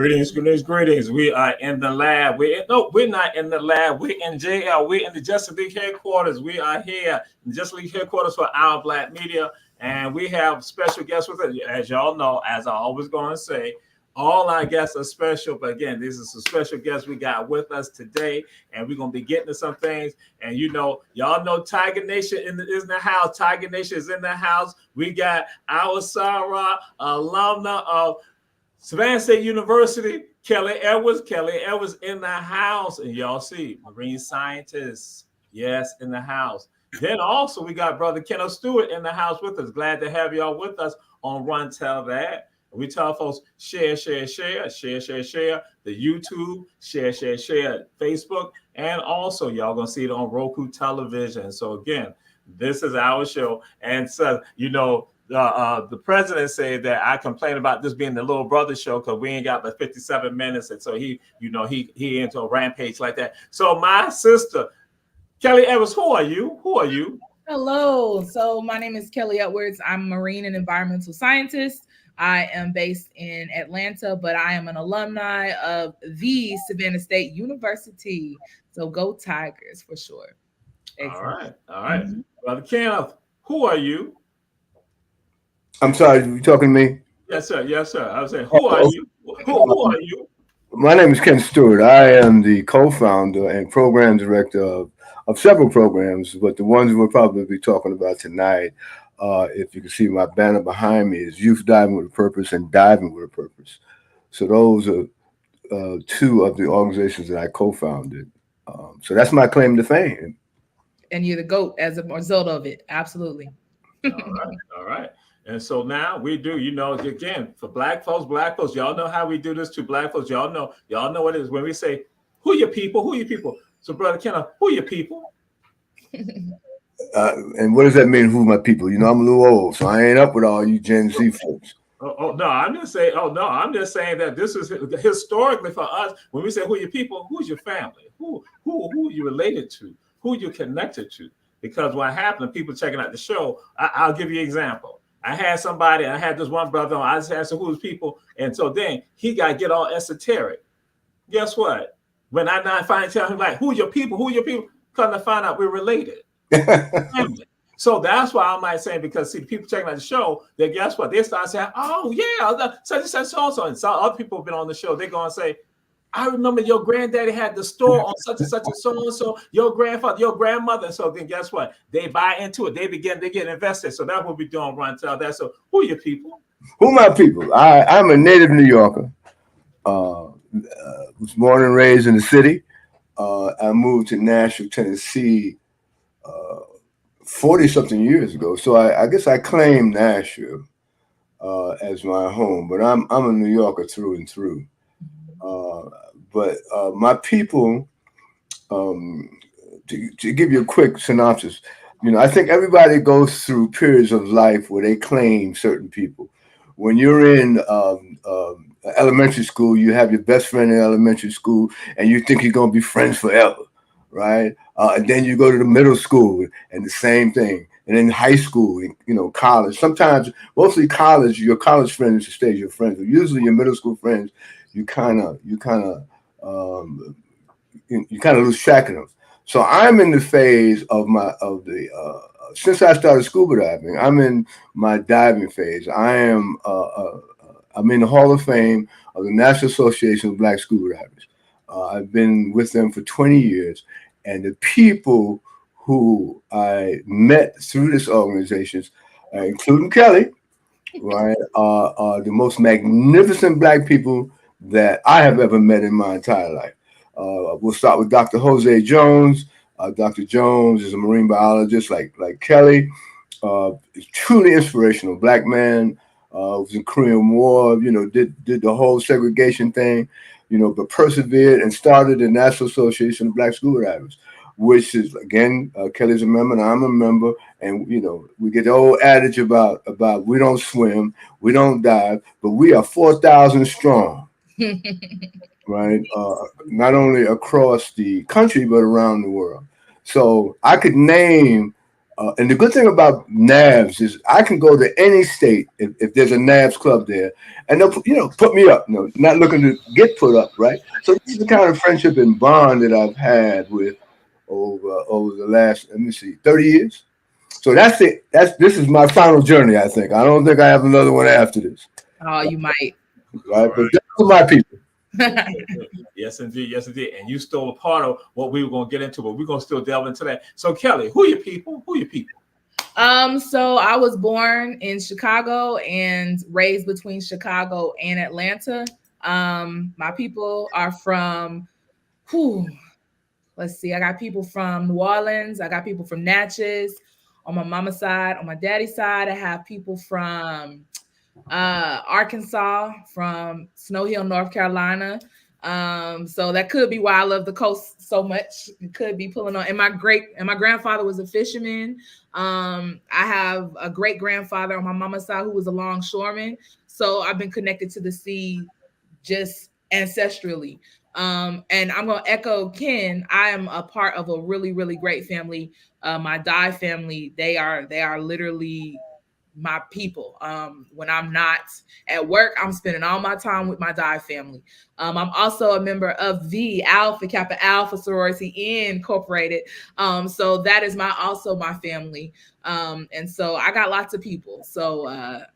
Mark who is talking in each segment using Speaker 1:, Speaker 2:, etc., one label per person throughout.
Speaker 1: Greetings. We are in the lab. We're not in the lab. We're in JL. We're in the Justice League headquarters. We are here in Justice League headquarters for Our Black Media, and we have special guests with us. As y'all know, as I always going to say, all our guests are special. But again, these are some special guests we got with us today, and we're gonna be getting to some things. And y'all know Tiger Nation is in the house. Tiger Nation is in the house. We got our Sarah alumna of Savannah State University, Kelly Edwards. Kelly Edwards in the house. And y'all see marine scientists, yes, in the house. Then also we got Brother Kenneth Stewart in the house with us. Glad to have y'all with us on Run Tell That. We tell folks share the YouTube, share Facebook, and also y'all gonna see it on Roku television. So again, this is our show. And so the president said that I complain about this being the little brother show because we ain't got but 57 minutes, and so he into a rampage like that. So my sister, Kelly Edwards, who are you?
Speaker 2: Hello. So my name is Kelly Edwards. I'm a marine and environmental scientist. I am based in Atlanta, but I am an alumni of the Savannah State University. So go Tigers for sure.
Speaker 1: Excellent. All right. Mm-hmm. Brother Kenneth, who are you?
Speaker 3: I'm sorry, you talking to me?
Speaker 1: Yes, sir. I was saying, who are you? Who are you?
Speaker 3: My name is Ken Stewart. I am the co-founder and program director of several programs, but the ones we'll probably be talking about tonight, if you can see my banner behind me, is Youth Diving with a Purpose and Diving with a Purpose. So those are two of the organizations that I co-founded. So that's my claim to fame.
Speaker 2: And you're the GOAT as a result of it. Absolutely.
Speaker 1: All right. And so now we do, again, for black folks, y'all know how we do this to black folks. Y'all know what it is when we say, who your people? So Brother Kenneth, who your people?
Speaker 3: And what does that mean, who my people? I'm a little old, so I ain't up with all you Gen Z folks.
Speaker 1: I'm just saying that this is historically for us, when we say who your people, who's your family? Who you related to? Who you connected to? Because what happened, people checking out the show, I'll give you an example. I had this one brother, I just asked him who's people, and so then he got to get all esoteric. Guess what? When I not finally tell him, like, who your people, come to find out we're related. So that's why I might say, because see, people checking out the show, then guess what? They start saying, oh yeah, such and such so-and-so. And some other people have been on the show, they're going to say, I remember your granddaddy had the store on such and so-and-so, your grandfather, your grandmother. So then guess what? They buy into it. They get invested. So that's what we're doing, Run Tell That. So who are your people?
Speaker 3: Who my people? I'm a native New Yorker. Was born and raised in the city. I moved to Nashville, Tennessee 40-something years ago. So I guess I claim Nashville as my home. But I'm a New Yorker through and through. But my people, to give you a quick synopsis, I think everybody goes through periods of life where they claim certain people. When you're in elementary school, you have your best friend in elementary school, and you think you're going to be friends forever, right? And then you go to the middle school, and the same thing. And in high school, college. Sometimes, mostly college, your college friends stay your friends. But usually your middle school friends, you kind of lose track of them. So I'm in the phase since I started scuba diving, I'm in my diving phase. I'm in the Hall of Fame of the National Association of Black Scuba Divers. I've been with them for 20 years, and the people who I met through this organization, including Kelly, right, are the most magnificent Black people that I have ever met in my entire life. We'll start with Dr. Jose Jones. Dr. Jones is a marine biologist like Kelly. Truly inspirational Black man. Was in Korean War, did the whole segregation thing, but persevered and started the National Association of Black Scuba Divers, which is, again, Kelly's a member and I'm a member. And, we get the old adage about we don't swim, we don't dive, but we are 4,000 strong. Right, not only across the country but around the world. So I could name And the good thing about NAVs is I can go to any state if there's a NAVs club there, and they'll put me up. Not looking to get put up, right? So this is the kind of friendship and bond that I've had with over the last 30 years. So that's it. This is my final journey. I think I don't think I have another one after this.
Speaker 2: Oh, you might.
Speaker 3: Right, but that's for my people.
Speaker 1: Yes, indeed. Yes, indeed. And you stole a part of what we were going to get into, but we're going to still delve into that. So, Kelly, who are your people?
Speaker 2: So I was born in Chicago and raised between Chicago and Atlanta. My people are from, let's see, I got people from New Orleans. I got people from Natchez on my mama's side. On my daddy's side, I have people from Arkansas, from Snow Hill, North Carolina. So that could be why I love the coast so much. It could be pulling on. And my grandfather was a fisherman. I have a great grandfather on my mama's side who was a longshoreman. So I've been connected to the sea just ancestrally. And I'm gonna echo Ken. I am a part of a really, really great family. My Dye family, they are literally my people. When I'm not at work, I'm spending all my time with my Dye family. I'm also a member of the Alpha Kappa Alpha Sorority Incorporated. So that is also my family. And so I got lots of people. So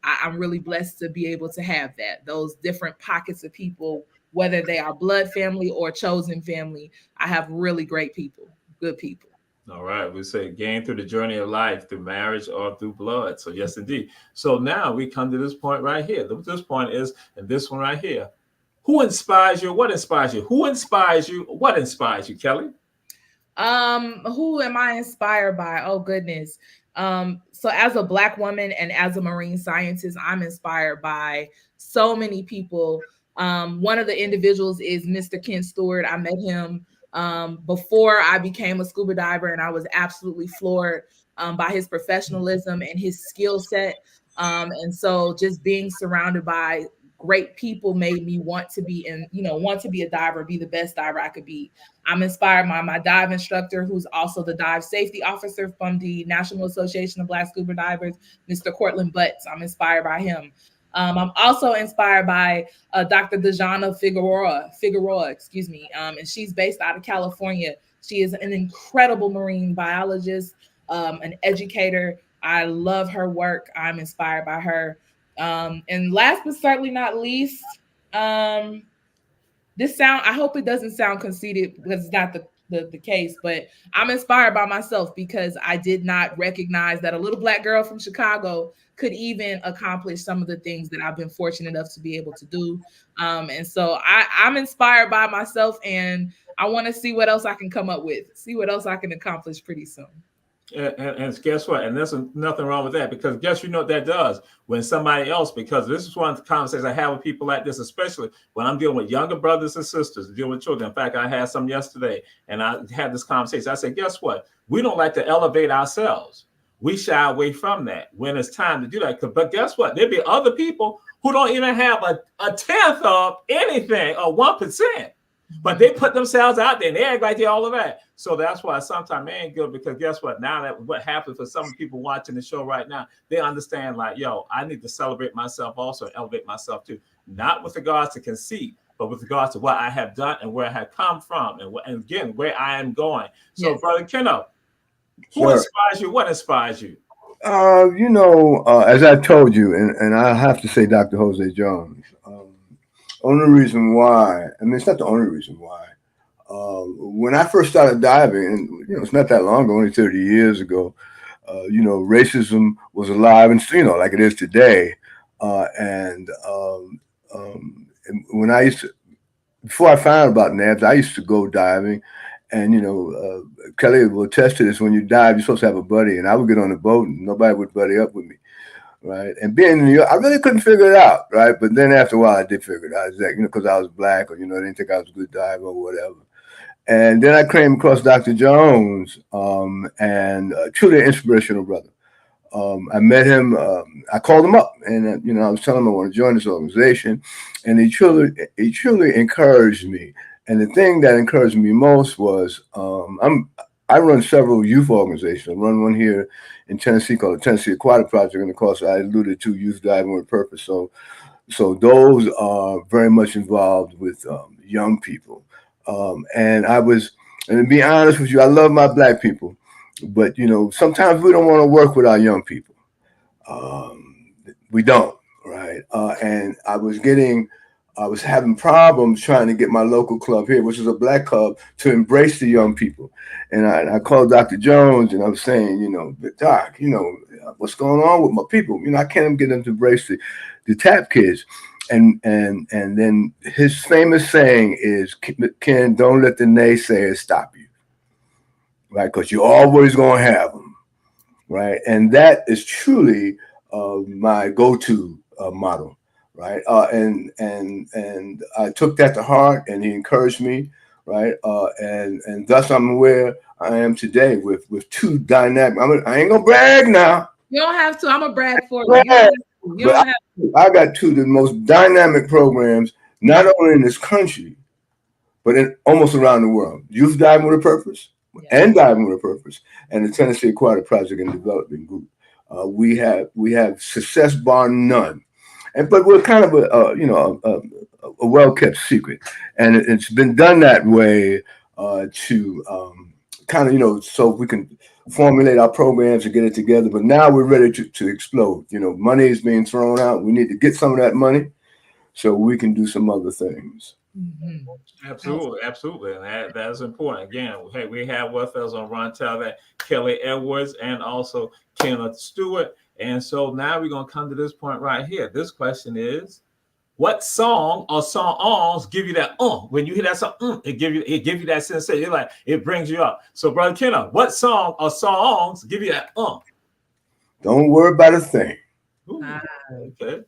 Speaker 2: I'm really blessed to be able to have those different pockets of people, whether they are blood family or chosen family. I have really great people, good people.
Speaker 1: All right. We say gain through the journey of life, through marriage or through blood. So yes, indeed. So now we come to this point right here. This point is, and this one right here. Who inspires you? What inspires you? Who inspires you? What inspires you, Kelly?
Speaker 2: Who am I inspired by? Oh, goodness. So as a Black woman and as a marine scientist, I'm inspired by so many people. One of the individuals is Mr. Ken Stewart. I met him before I became a scuba diver, and I was absolutely floored by his professionalism and his skill set. And so just being surrounded by great people made me want to be a diver, be the best diver I could be. I'm inspired by my dive instructor, who's also the dive safety officer from the National Association of Black Scuba Divers, Mr. Cortland Butts. I'm inspired by him. I'm also inspired by Dr. Dejana Figueroa, and she's based out of California. She is an incredible marine biologist, an educator. I love her work. I'm inspired by her. And last but certainly not least, I hope it doesn't sound conceited because it's not the case, but I'm inspired by myself because I did not recognize that a little Black girl from Chicago could even accomplish some of the things that I've been fortunate enough to be able to do. And so I'm inspired by myself, and I want to see what else I can come up with, see what else I can accomplish pretty soon.
Speaker 1: And guess what? And there's nothing wrong with that, because guess what that does when somebody else, because this is one of the conversations I have with people like this, especially when I'm dealing with younger brothers and sisters, dealing with children. In fact, I had some yesterday, and I had this conversation. I said, guess what? We don't like to elevate ourselves. We shy away from that when it's time to do that. But guess what? There'll be other people who don't even have a tenth of anything, or 1%. But they put themselves out there and they act like they're all of that. So that's why sometimes it ain't good, because guess what? Now that what happens for some people watching the show right now, they understand like, yo, I need to celebrate myself also, elevate myself too. Not with regards to conceit, but with regards to what I have done and where I have come from, and again, where I am going. So, yes. Brother Keno, who inspires you? What inspires you?
Speaker 3: As I told you, and I have to say Dr. Jose Jones. Only reason why, it's not the only reason why. When I first started diving, and it's not that long ago, only 30 years ago, racism was alive and like it is today. And when before I found out about NABs, I used to go diving, and Kelly will attest to this. When you dive, you're supposed to have a buddy, and I would get on the boat, and nobody would buddy up with me. Right. And being in New York, I really couldn't figure it out. Right. But then after a while, I did figure it out. Exactly. Because I was Black, or, they didn't think I was a good diver or whatever. And then I came across Dr. Jones, and truly an inspirational brother. I met him. I called him up, and, I was telling him I want to join this organization. And he truly encouraged me. And the thing that encouraged me most was I'm I run several youth organizations. I run one here in Tennessee called the Tennessee Aquatic Project, and of course, I alluded to Youth Diving with Purpose. So those are very much involved with young people. And to be honest with you, I love my black people, but sometimes we don't want to work with our young people. We don't, right? And I was having problems trying to get my local club here, which is a black club, to embrace the young people. And I called Dr. Jones and I was saying, Doc, what's going on with my people? I can't get them to embrace the tap kids. And then his famous saying is, Ken, don't let the naysayers stop you, right? Because you're always going to have them, right? And that is truly my go-to model. Right. And I took that to heart, and he encouraged me. Right. And thus I'm where I am today with two dynamic. I ain't gonna brag now.
Speaker 2: You don't have to. I'm gonna brag for you. You don't have to.
Speaker 3: I got two of the most dynamic programs, not only in this country, but in almost around the world. Youth Diving with a Purpose and Diving with a Purpose, and the Tennessee Aquatic Project and Development Group. We have success bar none. But we're kind of a well-kept secret, and it's been done that way to kind of so we can formulate our programs and get it together. But now we're ready to explode. Money is being thrown out. We need to get some of that money so we can do some other things.
Speaker 2: Mm-hmm.
Speaker 1: Absolutely, and that's important. Again, hey, we have with us on Ron Talbot, Kelly Edwards, and also Kenneth Stewart. And so now we're going to come to this point right here. This question is, what song or songs give you that when you hear that song, it give you that sensation, it brings you up. So, Brother Kenneth, what song or songs give you that
Speaker 3: Don't worry about a thing.
Speaker 1: Ooh, okay.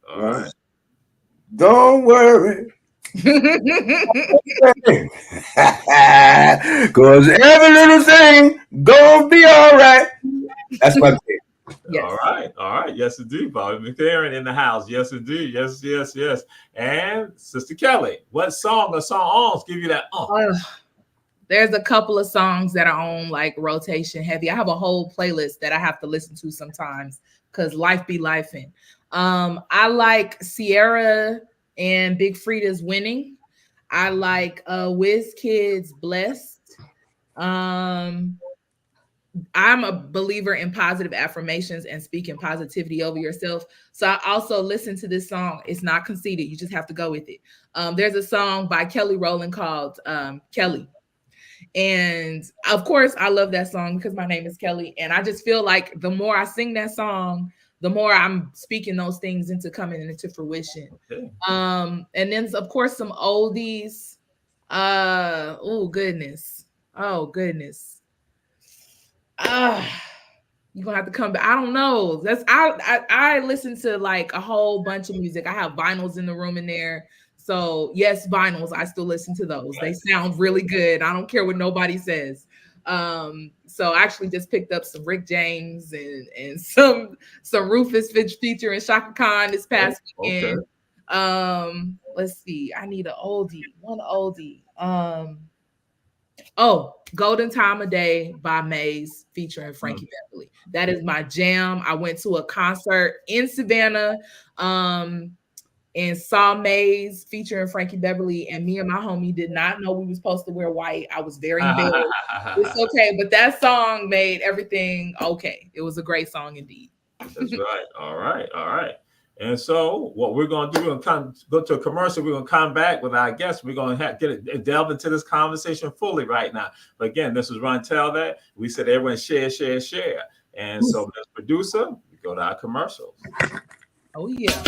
Speaker 1: All right.
Speaker 3: Don't worry. Because every little thing gonna be all right. That's my thing.
Speaker 1: Yes. All right. Yes, indeed. Bobby McLaren in the house. Yes, indeed. Yes. And Sister Kelly, what song or songs give you that
Speaker 2: There's a couple of songs that are on rotation heavy. I have a whole playlist that I have to listen to sometimes because life be lifing. I like Sierra and Big Frida's Winning. I like WizKid's Blessed. I'm a believer in positive affirmations and speaking positivity over yourself. So I also listen to this song. It's not conceited. You just have to go with it. There's a song by Kelly Rowland called Kelly. And of course, I love that song because my name is Kelly. And I just feel like the more I sing that song, the more I'm speaking those things into coming into fruition. Okay. And then, of course, some oldies. Oh, goodness. You're gonna have to come back. I don't know. I listen to a whole bunch of music. I have vinyls in the room in there. So yes, vinyls. I still listen to those. They sound really good. I don't care what nobody says. So I actually just picked up some Rick James and some Rufus featuring Shaka Khan this past weekend. Let's see. I need one oldie. Golden Time of Day by Maze featuring Frankie Beverly. That is my jam. I went to a concert in Savannah and saw Maze featuring Frankie Beverly, and me and my homie did not know we were supposed to wear white. I was very embarrassed. It's okay, but that song made everything okay. It was a great song indeed.
Speaker 1: That's right. All right. And so what we're going to do, we're going to go to a commercial. We're going to come back with our guests. We're going to delve into this conversation fully right now. But again, this is Ron Talbot. We said everyone share. And so, Ms. Producer, we go to our commercials.
Speaker 2: Oh, yeah.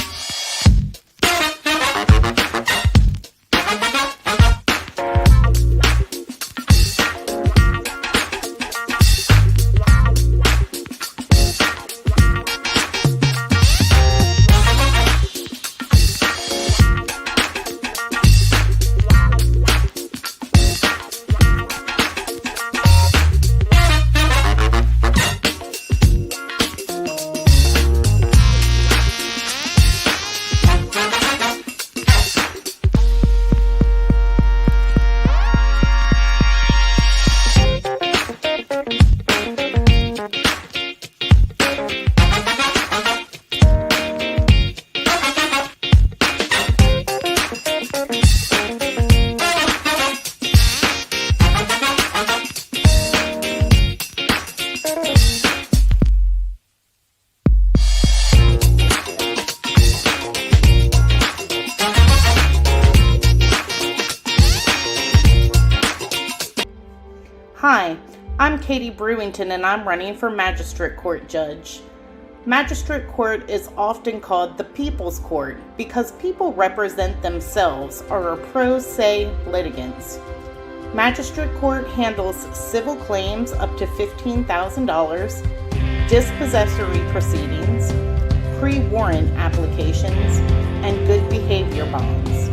Speaker 4: Katie Brewington, and I'm running for Magistrate Court Judge. Magistrate Court is often called the People's Court because people represent themselves or are pro se litigants. Magistrate Court handles civil claims up to $15,000, dispossessory proceedings, pre-warrant applications, and good behavior bonds.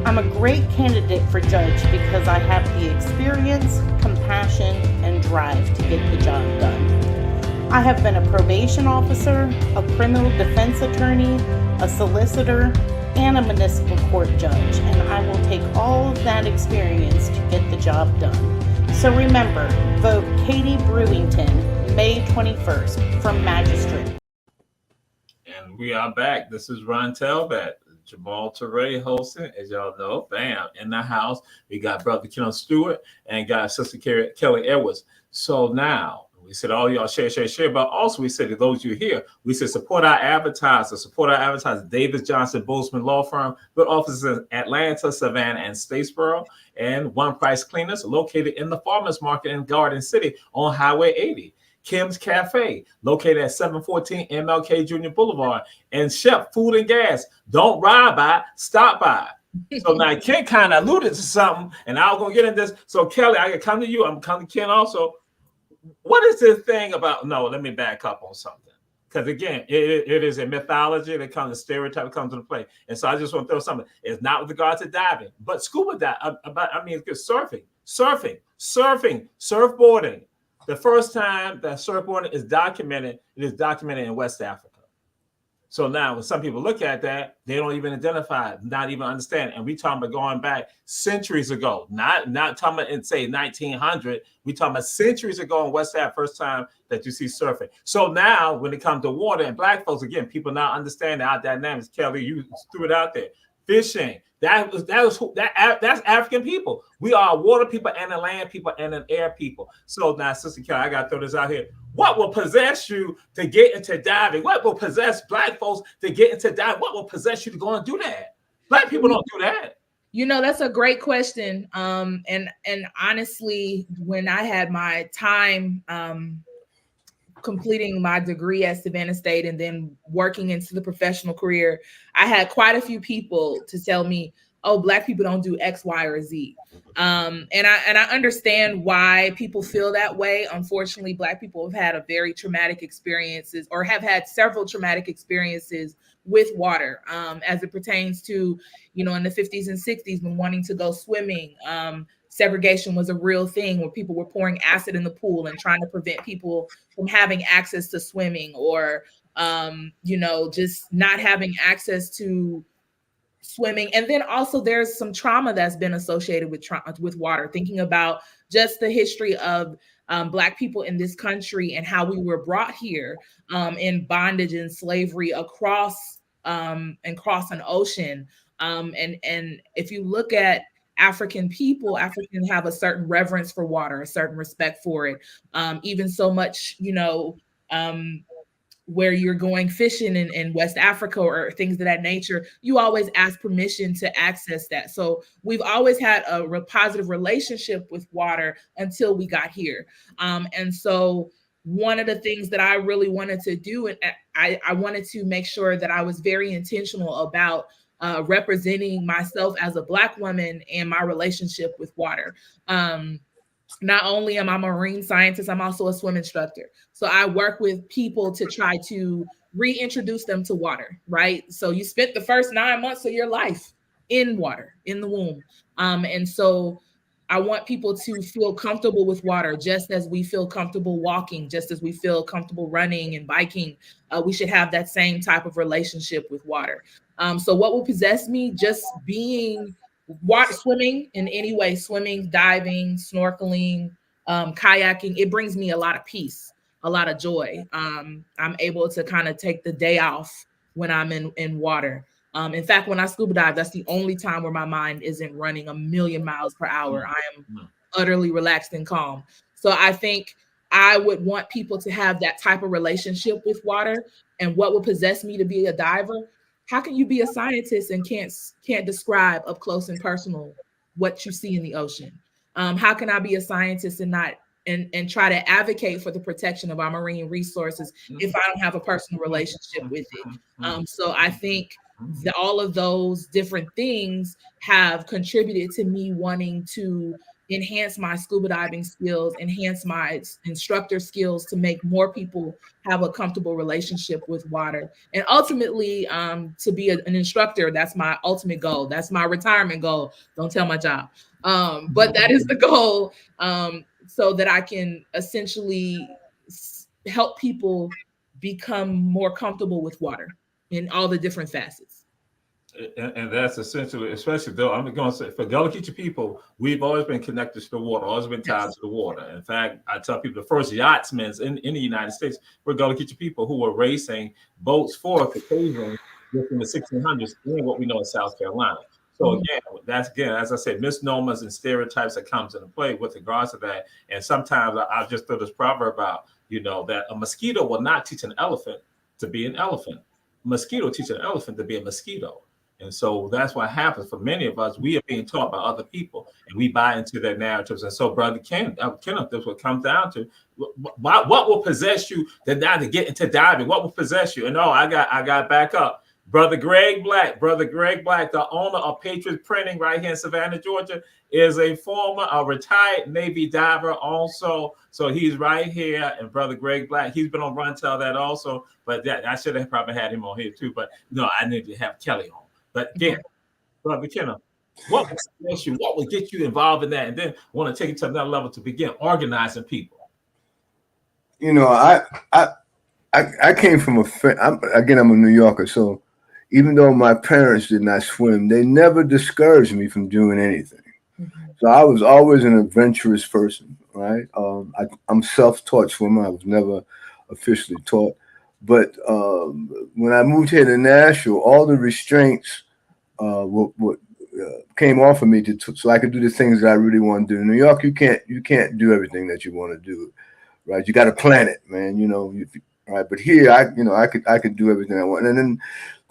Speaker 4: I'm a great candidate for judge because I have the experience, compassion, and drive to get the job done. I have been a probation officer, a criminal defense attorney, a solicitor, and a municipal court judge, and I will take all of that experience to get the job done. So remember, vote Katie Brewington, May 21st, for Magistrate.
Speaker 1: And we are back. This is Ron Talbot, Jamal Teray hosting, as y'all know. Bam, in the house. We got Brother Ken Stewart and got Sister Kelly Edwards. So now, we said all y'all share, but also we said to those you here, we said support our advertisers, Davis Johnson Bozeman Law Firm, with offices in Atlanta, Savannah, and Statesboro, and One Price Cleaners located in the Farmers Market in Garden City on Highway 80. Kim's Cafe, located at 714 MLK Junior Boulevard, and Chef Food and Gas. Don't ride by, stop by. So now Ken kind of alluded to something, and I was going to get into this. So Kelly, I can come to you. I'm coming to Ken also. What is this thing about? No, let me back up on something. Because again, it is a mythology that comes, a stereotype that comes into play. And so I just want to throw something. It's not with regard to diving, but scuba diving. Surfboarding. The first time that surfboarding is documented, it is documented in West Africa. So now when some people look at that, they don't even identify it, not even understand it. And we talking about going back centuries ago, not talking about in say 1900. We talking about centuries ago in West Africa, first time that you see surfing. So now when it comes to water and black folks, again, people now understand our dynamics. Kelly, you threw it out there. Fishing. That's African people. We are water people and a land people and an air people. So now, Sister Kelly, I got to throw this out here. What will possess you to get into diving? What will possess black folks to get into diving? What will possess you to go and do that? Black people don't do that.
Speaker 2: You know, that's a great question. And honestly, when I had my time completing my degree at Savannah State and then working into the professional career, I had quite a few people to tell me, oh, black people don't do X, Y, or Z. And I understand why people feel that way. Unfortunately, black people have had a very traumatic experiences or have had several traumatic experiences with water as it pertains to, you know, in the 50s and 60s when wanting to go swimming. Segregation was a real thing where people were pouring acid in the pool and trying to prevent people from having access to swimming or, you know, just not having access to swimming. And then also there's some trauma that's been associated with water, thinking about just the history of Black people in this country and how we were brought here in bondage and slavery across an ocean. And if you look at African people, Africans have a certain reverence for water, a certain respect for it. Even so much, you know, where you're going fishing in West Africa or things of that nature, you always ask permission to access that. So we've always had a positive relationship with water until we got here. And so one of the things that I really wanted to do, and I wanted to make sure that I was very intentional about representing myself as a Black woman and my relationship with water. Not only am I a marine scientist, I'm also a swim instructor. So I work with people to try to reintroduce them to water, right? So you spent the first 9 months of your life in water, in the womb. And so I want people to feel comfortable with water, just as we feel comfortable walking, just as we feel comfortable running and biking. We should have that same type of relationship with water. So what will possess me? Just being swimming in any way, swimming, diving, snorkeling, kayaking, it brings me a lot of peace, a lot of joy. I'm able to kind of take the day off when I'm in water. In fact, when I scuba dive, that's the only time where my mind isn't running a million miles per hour. I am utterly relaxed and calm. So I think I would want people to have that type of relationship with water. And what would possess me to be a diver? How can you be a scientist and can't describe up close and personal what you see in the ocean? How can I be a scientist and and try to advocate for the protection of our marine resources if I don't have a personal relationship with it. So I think all of those different things have contributed to me wanting to enhance my scuba diving skills, enhance my instructor skills to make more people have a comfortable relationship with water. And ultimately, to be an instructor, that's my ultimate goal. That's my retirement goal. Don't tell my job. But that is the goal, so that I can essentially help people become more comfortable with water in all the different facets.
Speaker 1: And that's essentially, especially though, I'm going to say for Gullah Geechee people, we've always been connected to the water, always been tied to the water. In fact, I tell people the first yachtsmen in the United States were Gullah Geechee people who were racing boats for Caucasians within the 1600s in what we know as South Carolina. So again, as I said, misnomers and stereotypes that comes into play with regards to that. And sometimes I'll just throw this proverb out, that a mosquito will not teach an elephant to be an elephant. A mosquito teaches an elephant to be a mosquito. And so that's what happens for many of us. We are being taught by other people, and we buy into their narratives. And so, Brother Kenneth, this what comes down to: what will possess you to get into diving? What will possess you? And I got back up. Brother Greg Black, the owner of Patriot Printing right here in Savannah, Georgia, is a retired Navy diver also. So he's right here. And Brother Greg Black, he's been on Run Tell That also. But I should have probably had him on here too. But no, I need to have Kelly on. But again, Brother Kenneth, what will possess you? What will get you involved in that? And then want to take it to another level to begin organizing people.
Speaker 3: I came from I'm a New Yorker, so even though my parents did not swim, they never discouraged me from doing anything. So I was always an adventurous person, right? I'm self-taught swimmer. I was never officially taught. But when I moved here to Nashville, all the restraints came off of me so I could do the things that I really want to do. In New York, you can't do everything that you want to do, right? You got to plan it, man. Right? But here, I could do everything I want. And then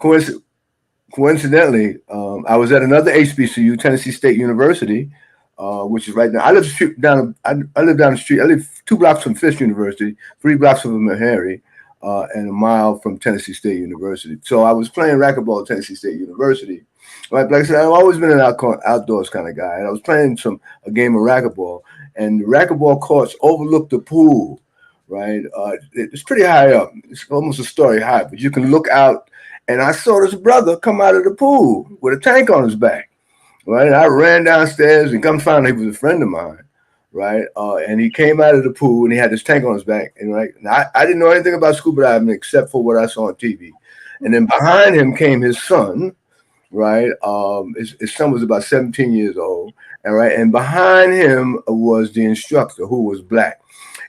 Speaker 3: coincidentally, I was at another HBCU, Tennessee State University, which is right now. I live down the street. I live 2 blocks from Fisk University, 3 blocks from Meharry. And a mile from Tennessee State University. So I was playing racquetball at Tennessee State University. Like I said, I've always been an outdoors kind of guy. And I was playing a game of racquetball, and the racquetball courts overlook the pool, right? It's pretty high up. It's almost a story high, but you can look out. And I saw this brother come out of the pool with a tank on his back, right? And I ran downstairs and come find out he was a friend of mine. Right. And he came out of the pool and he had this tank on his back. And I didn't know anything about scuba diving except for what I saw on TV. And then behind him came his son. Right. His son was about 17 years old. And behind him was the instructor, who was black.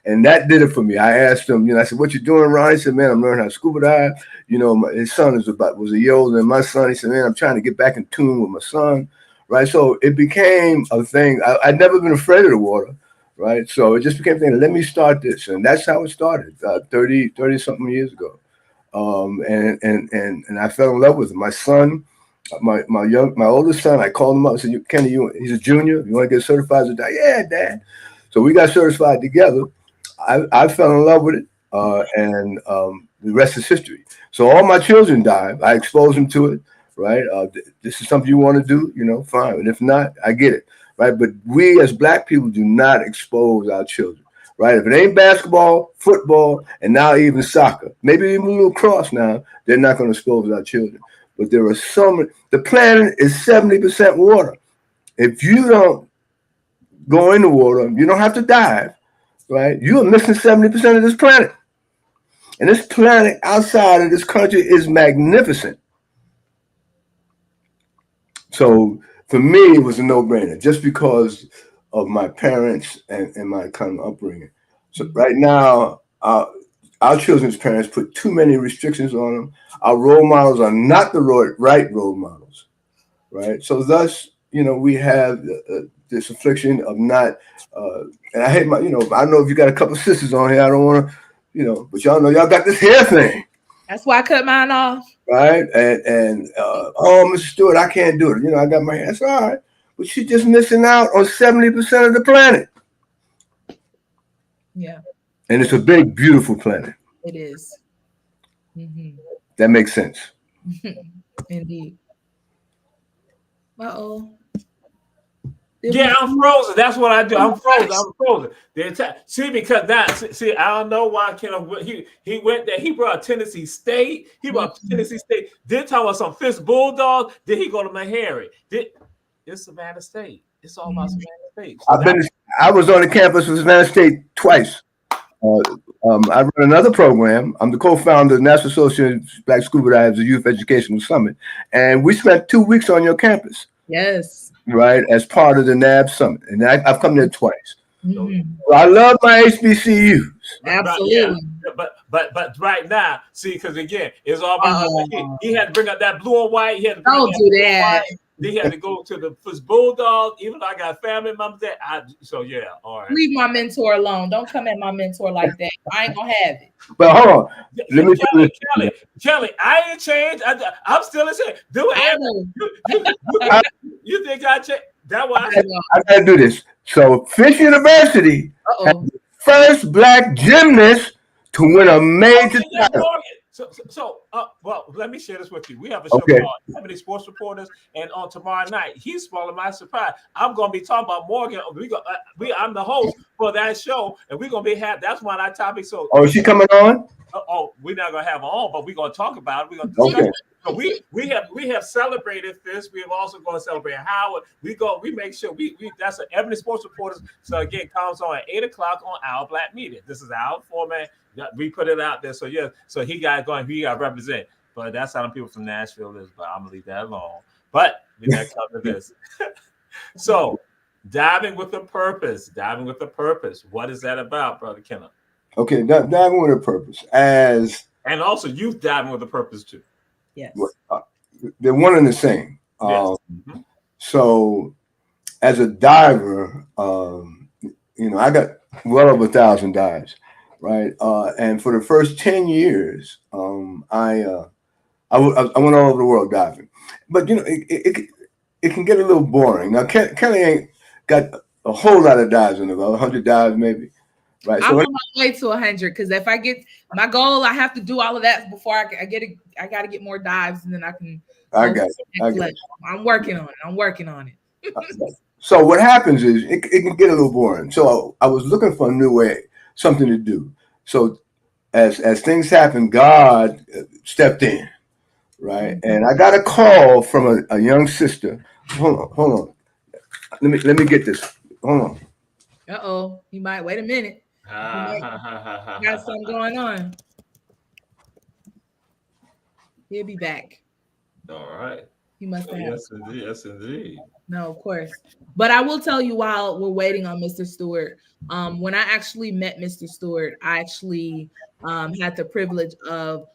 Speaker 3: And that did it for me. I asked him, I said, "What you doing, Ron?" He said, "Man, I'm learning how to scuba dive." His son was a year older than my son. He said, "Man, I'm trying to get back in tune with my son." Right. So it became a thing. I'd never been afraid of the water. Right. So it just became a thing. Let me start this. And that's how it started 30 something years ago. And I fell in love with it. My son, my oldest son, I called him up and said, "Kenny, he's a junior. You want to get certified?" He said, "Yeah, Dad." So we got certified together. I fell in love with it. And the rest is history. So all my children dive. I exposed them to it. Right. This is something you want to do, fine. And if not, I get it. Right. But we as Black people do not expose our children. Right. If it ain't basketball, football, and now even soccer, maybe even a little cross now, they're not going to expose our children. But there are the planet is 70% water. If you don't go in the water, you don't have to dive. Right. You are missing 70% of this planet. And this planet outside of this country is magnificent. So for me, it was a no-brainer just because of my parents and my kind of upbringing. So right now, our children's parents put too many restrictions on them. Our role models are not the right role models, right? So thus, we have this affliction of not, and I hate I know if you got a couple of sisters on here, I don't want to, but y'all know y'all got this hair thing.
Speaker 2: That's why I cut mine off.
Speaker 3: Right. And Mr. Stewart, I can't do it. I got my hair. That's all right. But she's just missing out on 70% of the planet.
Speaker 2: Yeah.
Speaker 3: And it's a big, beautiful planet.
Speaker 2: It is. Mm-hmm.
Speaker 3: That makes sense.
Speaker 2: Indeed. Uh-oh.
Speaker 1: Yeah, I'm frozen. That's what I do. I'm frozen. I'm frozen. See, because that see, I don't know why he went there. He brought Tennessee State. He brought Tennessee State. Then talk about some Fist Bulldog. Then he go to Meharry. It's Savannah State. It's all about Savannah State. So
Speaker 3: I was on the campus of Savannah State twice. I run another program. I'm the co-founder of the National Association of Black Scuba Divers, the Youth Educational Summit, and we spent 2 weeks on your campus.
Speaker 2: Yes.
Speaker 3: Right, as part of the NAB Summit, and I've come there twice.
Speaker 2: Mm-hmm.
Speaker 3: So I love my HBCUs.
Speaker 2: Absolutely.
Speaker 1: But right now, see, because again, it's all about he had to bring up that blue and white. He had to bring
Speaker 2: Don't do that.
Speaker 1: Then he had to go to the Fist Bulldog. Even though I got family members there, so yeah, all right.
Speaker 2: Leave my mentor alone. Don't come at my mentor like that. I ain't gonna have it.
Speaker 3: But hold on, let me
Speaker 1: Kelly, I ain't changed. I'm still the same. Do it. You think I changed? That's why
Speaker 3: I gotta do this. So Fish University, first black gymnast to win a major title.
Speaker 1: Well, let me share this with you. We have a show called Ebony Sports Reporters, and on tomorrow night, he's following my surprise. I'm going to be talking about Morgan. I'm the host for that show, and we're going to be that's one of our topics. So,
Speaker 3: is she coming on?
Speaker 1: We're not going to have her on, but we're going to talk about it. We're going to discuss it. So we have celebrated this. We have also going to celebrate Howard. We make sure we that's an Ebony Sports Reporters. So again, comes on at 8:00 on Our Black Media. This is our format. We put it out there. So yeah, so he got represent. But that's how the people from Nashville is. But I'm gonna leave that alone. But we got to cover this. So diving with a purpose. What is that about, Brother Kenneth?
Speaker 3: Okay, diving with a purpose,
Speaker 1: and also youth diving with a purpose too.
Speaker 2: Yes,
Speaker 3: they're one and the same.
Speaker 1: Yes.
Speaker 3: So, as a diver, I got well over 1,000 dives, right? And for the first 10 years, I went all over the world diving. But it can get a little boring. Now, Kelly ain't got a whole lot of dives in it, about 100 dives maybe. Right,
Speaker 2: I'm on my way to 100 because if I get my goal, I have to do all of that before I get it. I got to get more dives, and then I can.
Speaker 3: I got it.
Speaker 2: I'm working on it.
Speaker 3: So what happens is it can get a little boring. So I was looking for a new way, something to do. So as things happened, God stepped in, right? And I got a call from a young sister. Hold on. Let me get this. Hold on.
Speaker 2: You might wait a minute. Got something going on. He'll be back.
Speaker 1: All right.
Speaker 2: He must have.
Speaker 1: Yes, indeed.
Speaker 2: No, of course. But I will tell you while we're waiting on Mr. Stewart, when I actually met Mr. Stewart, I actually had the privilege of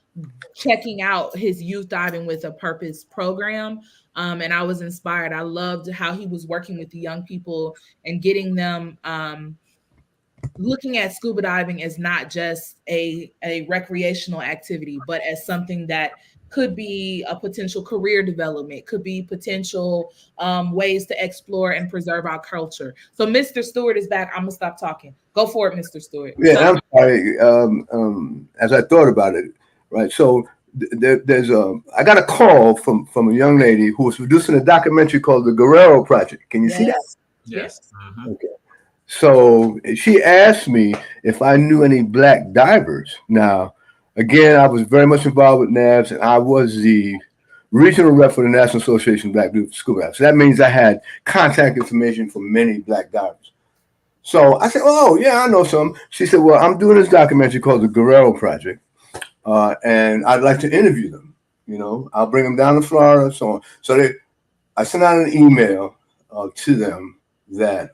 Speaker 2: checking out his Youth Diving with a Purpose program. And I was inspired. I loved how he was working with the young people and getting them looking at scuba diving as not just a recreational activity, but as something that could be a potential career development, could be potential ways to explore and preserve our culture. So Mr. Stewart is back. I'm gonna stop talking. Go for it, Mr. Stewart.
Speaker 3: Yeah, I'm sorry. As I thought about it, right? So I got a call from a young lady who was producing a documentary called The Guerrero Project. Can you see that?
Speaker 1: Yes.
Speaker 2: Mm-hmm.
Speaker 3: Okay. So she asked me if I knew any black divers. Now, again, I was very much involved with NABS, and I was the regional rep for the National Association of Black Scuba Divers. So that means I had contact information for many black divers. So I said, "Oh, yeah, I know some." She said, "Well, I'm doing this documentary called The Guerrero Project, and I'd like to interview them. I'll bring them down to Florida, so on." So I sent out an email to them that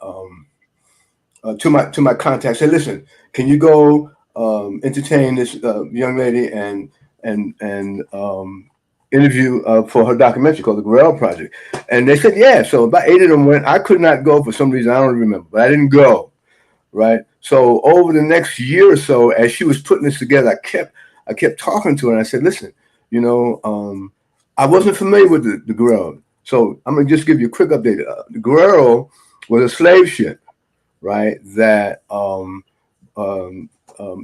Speaker 3: to my contact. Said, "Listen, can you go entertain this young lady and interview for her documentary called The Guerrero Project?" And they said, "Yeah." So about 8 of them went. I could not go for some reason. I don't remember, but I didn't go. Right. So over the next year or so, as she was putting this together, I kept talking to her, and I said, "Listen, I wasn't familiar with the Guerrero. So I'm gonna just give you a quick update. The Guerrero was a slave ship, right? That in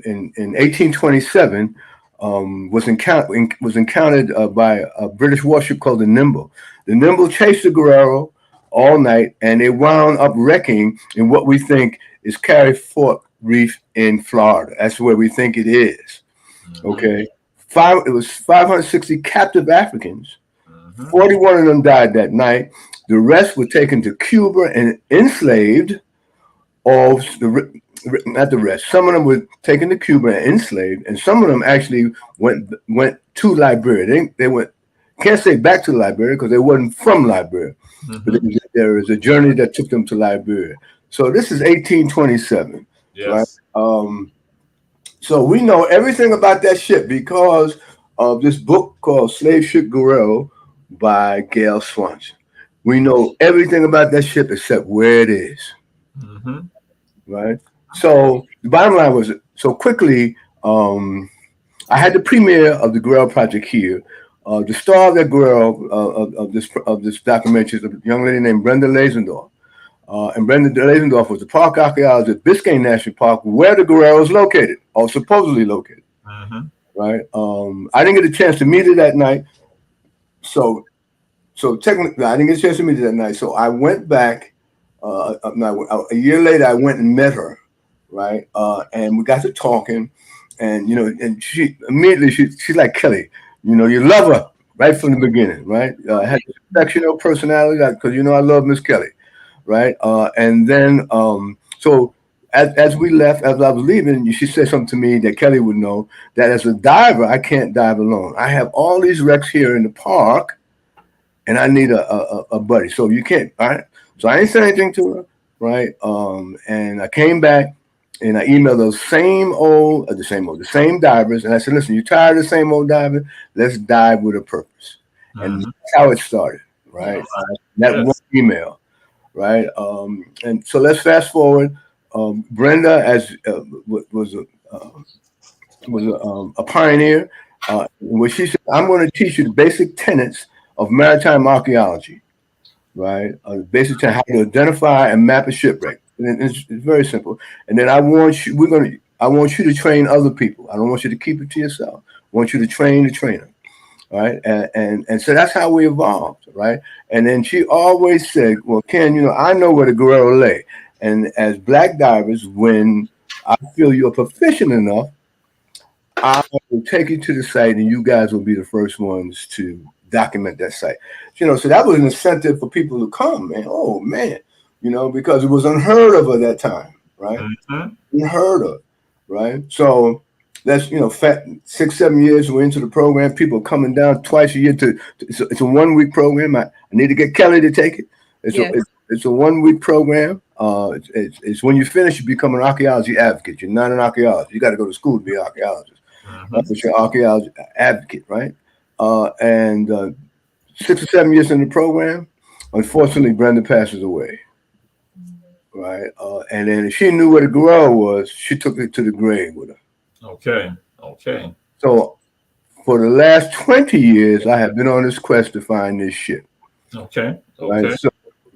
Speaker 3: 1827 was encountered by a British warship called the Nimble. The Nimble chased the Guerrero all night, and they wound up wrecking in what we think is Cary Fort Reef in Florida. That's where we think it is. Okay, it was 560 captive Africans. 41 of them died that night. The rest were taken to Cuba and enslaved. Not the rest. Some of them were taken to Cuba and enslaved, and some of them actually went to Liberia. They went. Can't say back to Liberia because they wasn't from Liberia. But there was a journey that took them to Liberia. So this is 1827.
Speaker 1: Yes.
Speaker 3: Right? So we know everything about that ship because of this book called Slave Ship Guerrero by Gail Swanson. We know everything about that ship except where it is. Right? So the bottom line was, so quickly, I had the premiere of the Guerrero Project here. The star of that Guerrero of this documentary is a young lady named Brenda Lazendorf. And Brenda Lazendorf was the park archaeologist at Biscayne National Park, where the Guerrero is located, or supposedly located. Right? I didn't get a chance to meet her that night. So technically, I didn't get a chance to meet her that night. So I went back. A year later, I went and met her. Right? And we got to talking. And, and she immediately, she's like, Kelly, you love her right from the beginning. Right? Had a exceptional personality because, I love Miss Kelly. Right. And then so as we left, as I was leaving, she said something to me that Kelly would know, that as a diver, I can't dive alone. I have all these wrecks here in the park and I need a buddy. So you can't. All right. So I didn't say anything to her. Right. And I came back and I emailed the same divers. And I said, listen, you tired of the same old diving? Let's dive with a purpose. And that's how it started. Right. That one email. Right, and so let's fast forward. Brenda was a pioneer. Where she said, "I'm going to teach you the basic tenets of maritime archaeology." Right, basic tenets, how to identify and map a shipwreck. And it's very simple. And then I want you to train other people. I don't want you to keep it to yourself. I want you to train the trainer. Right. And so that's how we evolved. Right. And then she always said, well, Ken, I know where the Guerrero lay. And as black divers, when I feel you're proficient enough, I will take you to the site and you guys will be the first ones to document that site. So that was an incentive for people to come, man. Oh, man, because it was unheard of at that time. Right. Unheard of. Right. So that's 6-7 years we're into the program. People coming down twice a year it's a 1 week program. I need to get Kelly to take it. It's a 1 week program. It's when you finish, you become an archaeology advocate. You're not an archaeologist. You got to go to school to be an archaeologist. But you're an archaeology advocate, right? And 6 or 7 years in the program, unfortunately, Brenda passes away. Right, and then if she knew where the Guerrero was, she took it to the grave with her.
Speaker 1: Okay.
Speaker 3: So for the last 20 years, I have been on this quest to find this ship.
Speaker 1: Okay.
Speaker 3: Right?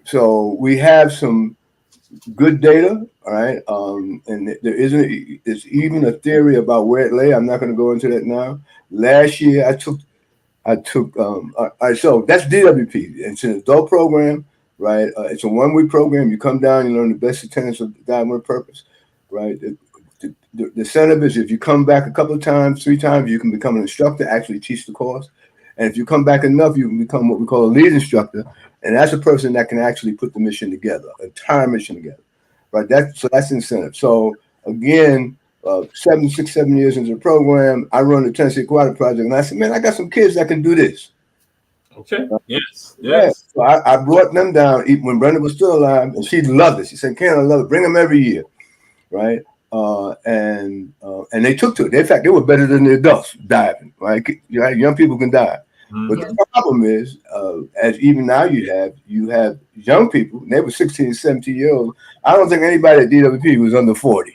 Speaker 3: So we have some good data, all right? And there's even a theory about where it lay. I'm not going to go into that now. Last year, I took. All right, so that's DWP. It's an adult program, right? It's a 1 week program. You come down, you learn the basic tenets of diving with purpose, right? The incentive is if you come back a couple of times, 3 times, you can become an instructor, actually teach the course. And if you come back enough, you can become what we call a lead instructor. And that's a person that can actually put the mission together, entire mission together, right? That's the incentive. So again, 7 years into the program, I run the Tennessee Aquatic Project. And I said, man, I got some kids that can do this.
Speaker 1: Okay. Yes.
Speaker 3: Yeah. So I brought them down when Brenda was still alive, and she loved it. She said, Ken, I love it. Bring them every year, right? And they took to it. In fact, they were better than the adults diving, right? Young people can dive. But the problem is, as even now you have young people, and they were 16, 17 years old. I don't think anybody at DWP was under 40,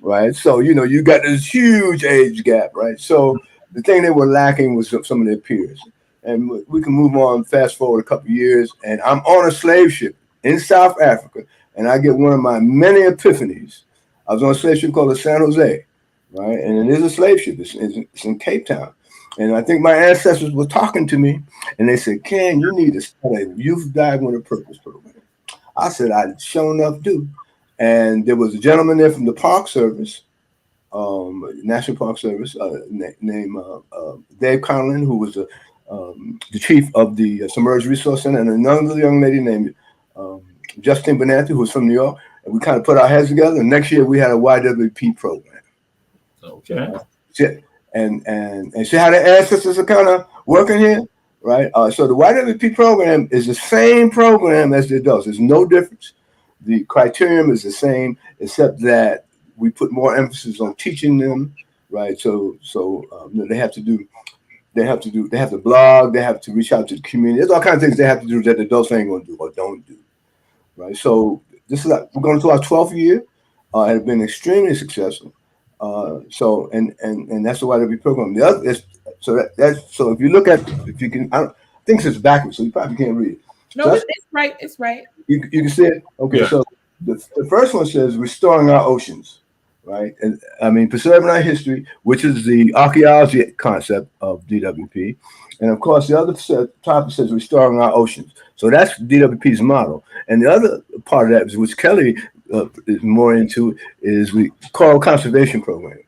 Speaker 3: right? So, you got this huge age gap, right? So the thing they were lacking was some of their peers. And we can move on, fast forward a couple of years, and I'm on a slave ship in South Africa, and I get one of my many epiphanies I was on a slave ship called the San Jose, right? And it is a slave ship. It's in Cape Town. And I think my ancestors were talking to me, and they said, Ken, you need to start a youth diving with a purpose program. I said, I sure enough do. And there was a gentleman there from the Park Service, National Park Service, named Dave Conlon, who was the chief of the Submerged Resource Center, and another young lady named Justine Benanti, who was from New York. And we kind of put our heads together. And next year we had a YWP program.
Speaker 1: Okay.
Speaker 3: And see how the ancestors are kind of working here, right? So the YWP program is the same program as the adults. There's no difference. The criterion is the same, except that we put more emphasis on teaching them, right? So they have to blog, they have to reach out to the community. There's all kinds of things they have to do that the adults ain't gonna do or don't do, right? So we're going to our 12th year. It has been extremely successful. So that's the YWP program. The other is so if you look at if you can, I think it's backwards, so you probably can't read it.
Speaker 2: No, it's right. It's right.
Speaker 3: You can see it. Okay, yeah. So the first one says restoring our oceans, right? And I mean preserving our history, which is the archaeology concept of DWP, and of course the other topic says restoring our oceans. So that's DWP's model, and the other part of that, which Kelly is more into, is the coral conservation program.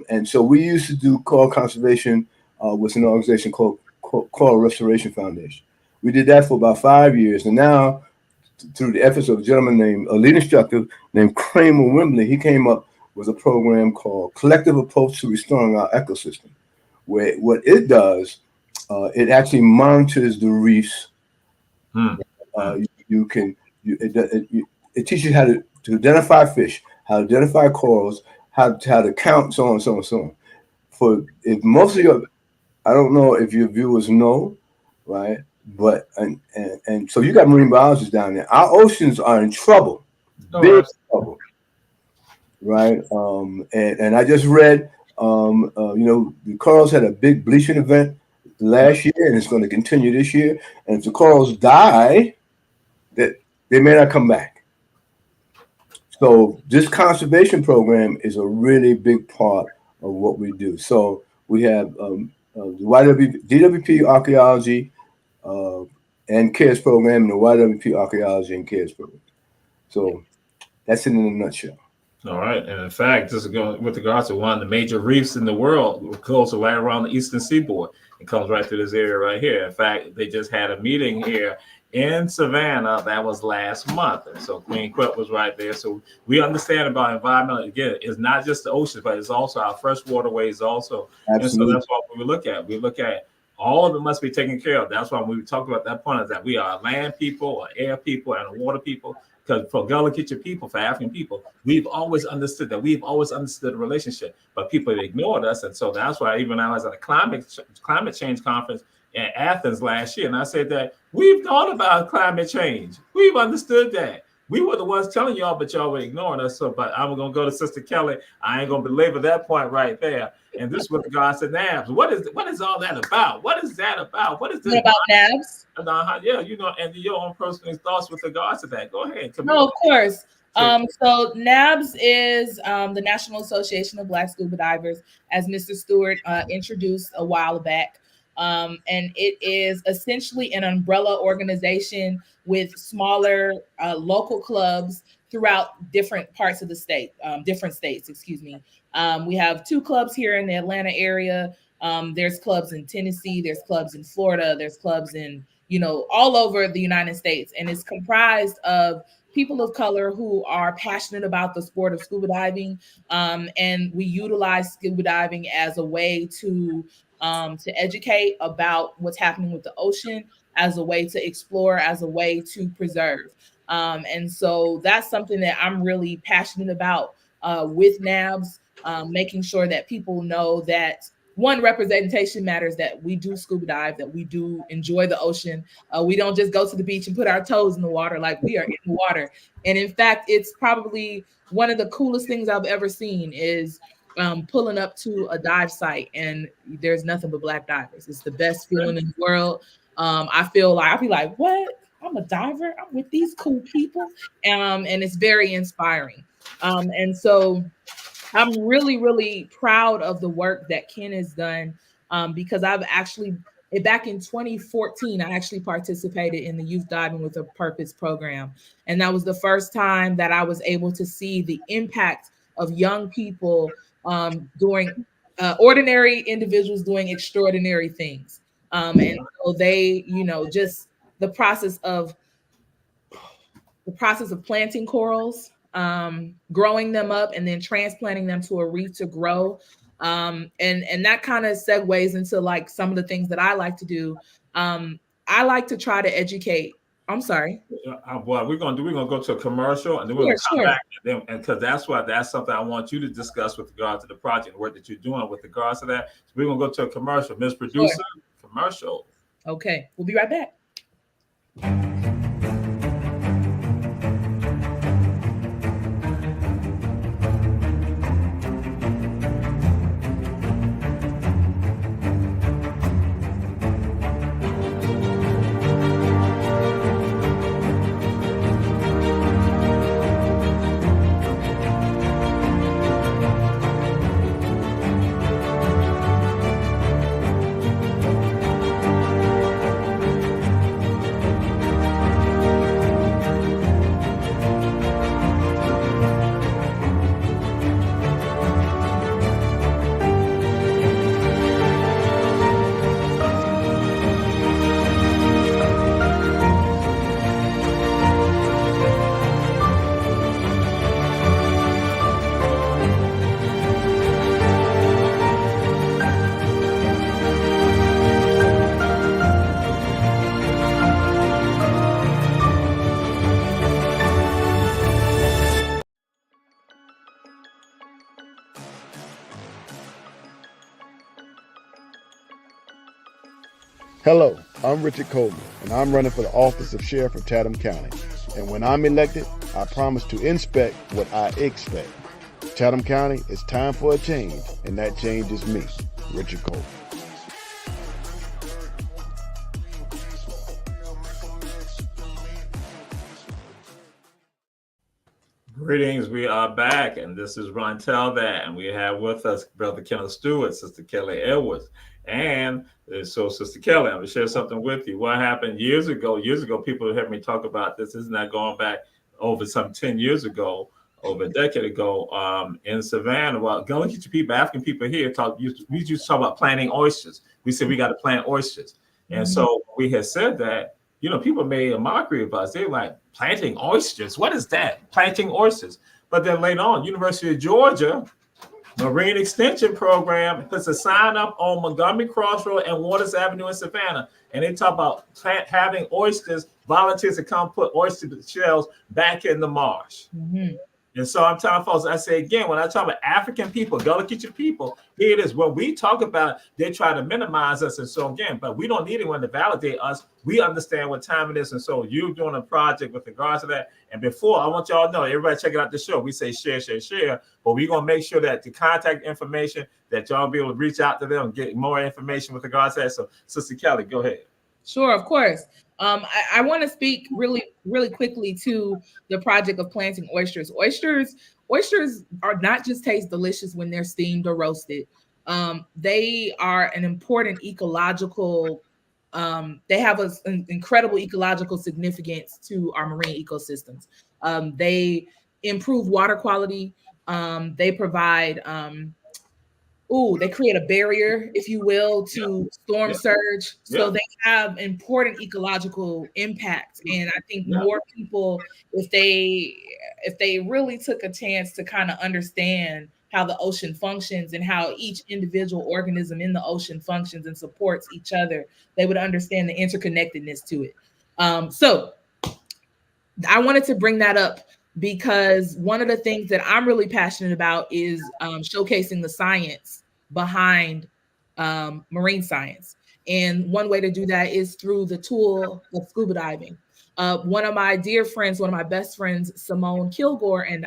Speaker 3: And so we used to do coral conservation with an organization called Coral Restoration Foundation. We did that for about 5 years, and now through the efforts of a gentleman named a lead instructor named Kramer Wimbley, he came up with a program called Collective Approach to Restoring Our Ecosystem, where what it does, it actually monitors the reefs. It teaches you how to identify fish, how to identify corals, how to count, so on, so on, so on. For if most of your, I don't know if your viewers know, right? But and so you got marine biologists down there. Our oceans are in trouble, big trouble, right? And I just read, the corals had a big bleaching event last year, and it's going to continue this year. And if the corals die, that they may not come back. So this conservation program is a really big part of what we do. So we have the DWP archaeology and CARES program, and the YWP archaeology and CARES program. So that's it in a nutshell.
Speaker 1: All right. And in fact, this is going with regards to one of the major reefs in the world, close to right around the eastern seaboard. It comes right through this area right here. In fact, they just had a meeting here in Savannah. That was last month. And so Queen Quet was right there. So we understand about environmental. Again, it's not just the oceans, but it's also our fresh waterways also. Absolutely. And so that's what we look at. We look at all of it must be taken care of. That's why when we talk about that point is that we are land people, or air people, and water people. Because for Gullah Geechee people, for African people, we've always understood that. We've always understood the relationship, but people ignored us. And so that's why even I was at a climate change conference in Athens last year, and I said that we've thought about climate change. We've understood that. We were the ones telling y'all, but y'all were ignoring us. So, but I'm going to go to Sister Kelly. I ain't going to belabor that point right there. And this is what the God said, NABS. What is all that about? What is that about? What is this
Speaker 2: about NABS?
Speaker 1: Yeah, and your own personal thoughts with regards to that. Go ahead.
Speaker 2: Of course. So NABS is the National Association of Black Scuba Divers, as Mr. Stewart introduced a while back. And it is essentially an umbrella organization with smaller local clubs throughout different parts of the state, different states, excuse me. We have 2 clubs here in the Atlanta area. There's clubs in Tennessee, there's clubs in Florida, there's clubs in, all over the United States. And it's comprised of people of color who are passionate about the sport of scuba diving. And we utilize scuba diving as a way to educate about what's happening with the ocean, as a way to explore, as a way to preserve. And so that's something that I'm really passionate about with NABS, making sure that people know that one, representation matters, that we do scuba dive, that we do enjoy the ocean. We don't just go to the beach and put our toes in the water, like we are in the water. And in fact, it's probably one of the coolest things I've ever seen is pulling up to a dive site and there's nothing but Black divers. It's the best feeling in the world. I feel like, I'll be like, what? I'm a diver. I'm with these cool people. And it's very inspiring. And so I'm really, really proud of the work that Ken has done, because I've actually, back in 2014, I actually participated in the Youth Diving with a Purpose program. And that was the first time that I was able to see the impact of young people doing ordinary individuals doing extraordinary things. And so they, just the process of planting corals, growing them up, and then transplanting them to a reef to grow. And that kind of segues into like some of the things that I like to do. I like to try to educate. I'm sorry.
Speaker 1: What we're gonna do? We're gonna go to a commercial, and then we're gonna come back, and because that's something I want you to discuss with regard to the project and work that you're doing with regards to that. So we're gonna go to a commercial, Ms. Producer. Commercial.
Speaker 2: Okay, we'll be right back.
Speaker 5: Hello, I'm Richard Coleman, and I'm running for the office of Sheriff of Chatham County. And when I'm elected, I promise to inspect what I expect. Chatham County, it's time for a change, and that change is me, Richard Coleman.
Speaker 1: Greetings, we are back, and this is Ron Tell That, and we have with us Brother Kenneth Stewart, Sister Kelly Edwards. And so, Sister Kelly, I'm going to share something with you. What happened years ago, people heard me talk about this. This is not going back over some 10 years ago, over a decade ago, in Savannah. Well, go look at your people, African people here, we used to talk about planting oysters. We said we got to plant oysters. And so we had said that, people made a mockery of us. They were like, planting oysters? What is that? Planting oysters. But then later on, University of Georgia, Marine Extension Program puts a sign up on Montgomery Crossroad and Waters Avenue in Savannah. And they talk about having oysters, volunteers to come put oyster shells back in the marsh. Mm-hmm. And so I'm telling folks, I say again, when I talk about African people, go look at your people, here it is. When we talk about it, they try to minimize us. And so again, but we don't need anyone to validate us. We understand what time it is. And so you're doing a project with regards to that. And before, I want y'all to know, everybody checking out the show. We say share, but we're going to make sure that the contact information that y'all be able to reach out to them and get more information with regards to that. So Sister Kelly, go ahead.
Speaker 2: Sure, of course. I want to speak really, really quickly to the project of planting oysters. Oysters are not just taste delicious when they're steamed or roasted. They are an important ecological. They have an incredible ecological significance to our marine ecosystems. They improve water quality. They provide. They create a barrier, if you will, to storm surge. So they have important ecological impact. And I think more people, if they really took a chance to kind of understand how the ocean functions and how each individual organism in the ocean functions and supports each other, they would understand the interconnectedness to it. So I wanted to bring that up because one of the things that I'm really passionate about is showcasing the science behind marine science. And one way to do that is through the tool of scuba diving. One of my dear friends, one of my best friends, Simone Kilgore, and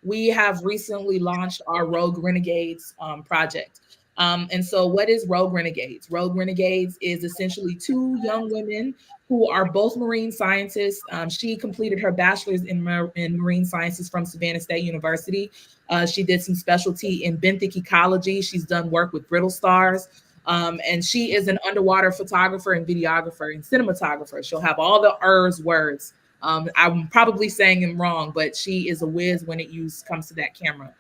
Speaker 2: we have recently launched our Rogue Renegades project. And so what is Rogue Renegades? Rogue Renegades is essentially two young women who are both marine scientists. She completed her bachelor's in marine sciences from Savannah State University. She did some specialty in benthic ecology. She's done work with brittle stars. And she is an underwater photographer and videographer and cinematographer. She'll have all the words. I'm probably saying them wrong, but she is a whiz when it comes to that camera.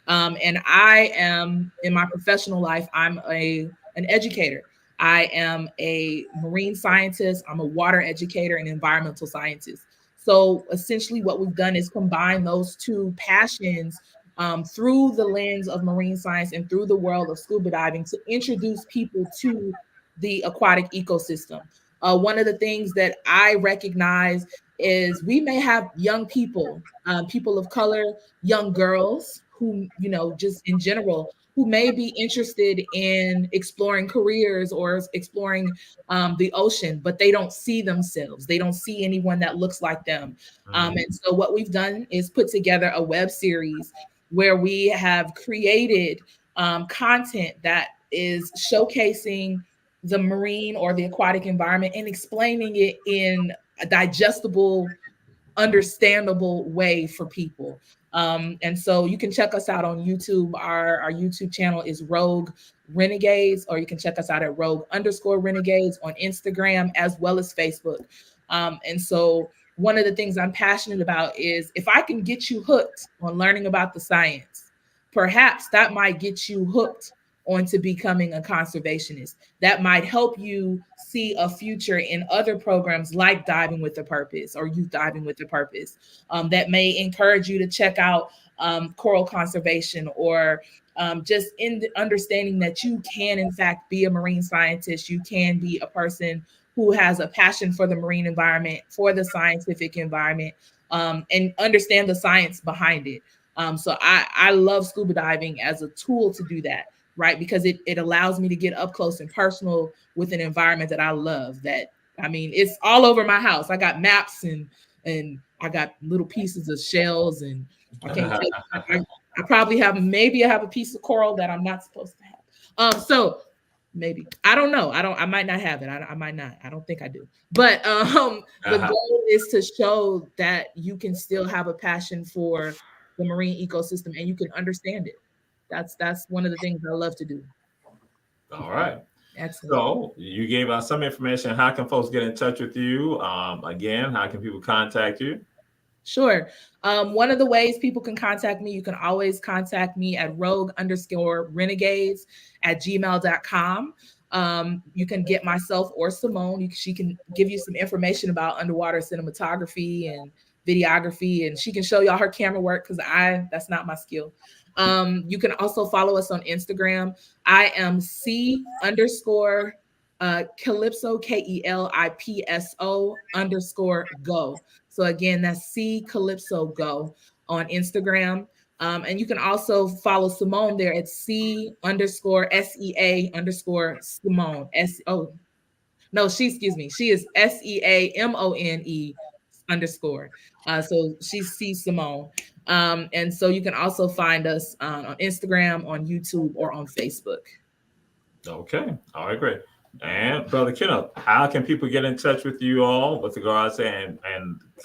Speaker 2: And I am, in my professional life, I'm an educator. I am a marine scientist. I'm a water educator and environmental scientist. So essentially what we've done is combine those two passions through the lens of marine science and through the world of scuba diving to introduce people to the aquatic ecosystem. One of the things that I recognize is we may have young people, people of color, young girls who, just in general, who may be interested in exploring careers or exploring the ocean, but they don't see themselves. They don't see anyone that looks like them. And so what we've done is put together a web series where we have created content that is showcasing the marine or the aquatic environment and explaining it in a digestible, understandable way for people. And so you can check us out on YouTube. Our YouTube channel is Rogue Renegades, or you can check us out at Rogue_Renegades on Instagram as well as Facebook. And so one of the things I'm passionate about is if I can get you hooked on learning about the science, perhaps that might get you hooked onto becoming a conservationist. That might help you see a future in other programs like Diving with a Purpose or Youth Diving with a Purpose. That may encourage you to check out coral conservation or just in the understanding that you can, in fact, be a marine scientist. You can be a person who has a passion for the marine environment, for the scientific environment, and understand the science behind it. So I love scuba diving as a tool to do that, right? Because it allows me to get up close and personal with an environment that I love. That, I mean, it's all over my house. I got maps and I got little pieces of shells, and I can't take, I probably have, maybe I have a piece of coral that I'm not supposed to have. So maybe, I don't know. I might not have it. I might not. I don't think I do. But the goal is to show that you can still have a passion for the marine ecosystem and you can understand it. That's one of the things I love to do.
Speaker 1: All right.
Speaker 2: Excellent.
Speaker 1: So you gave us some information. How can folks get in touch with you? Again, how can people contact you?
Speaker 2: Sure. One of the ways people can contact me, you can always contact me at rogue_renegades@gmail.com. You can get myself or Simone. She can give you some information about underwater cinematography and videography, and she can show y'all her camera work because that's not my skill. You can also follow us on Instagram. I am C_Calypso, KELIPSO_go. So again, that's C_Calypso go on Instagram. And you can also follow Simone there at C_SEA_Simone. She is SEAMONE_. So she's C Simone. And so you can also find us on Instagram, on YouTube, or on Facebook.
Speaker 1: Okay. All right, great. And Brother Kenneth, how can people get in touch with you all with regards to and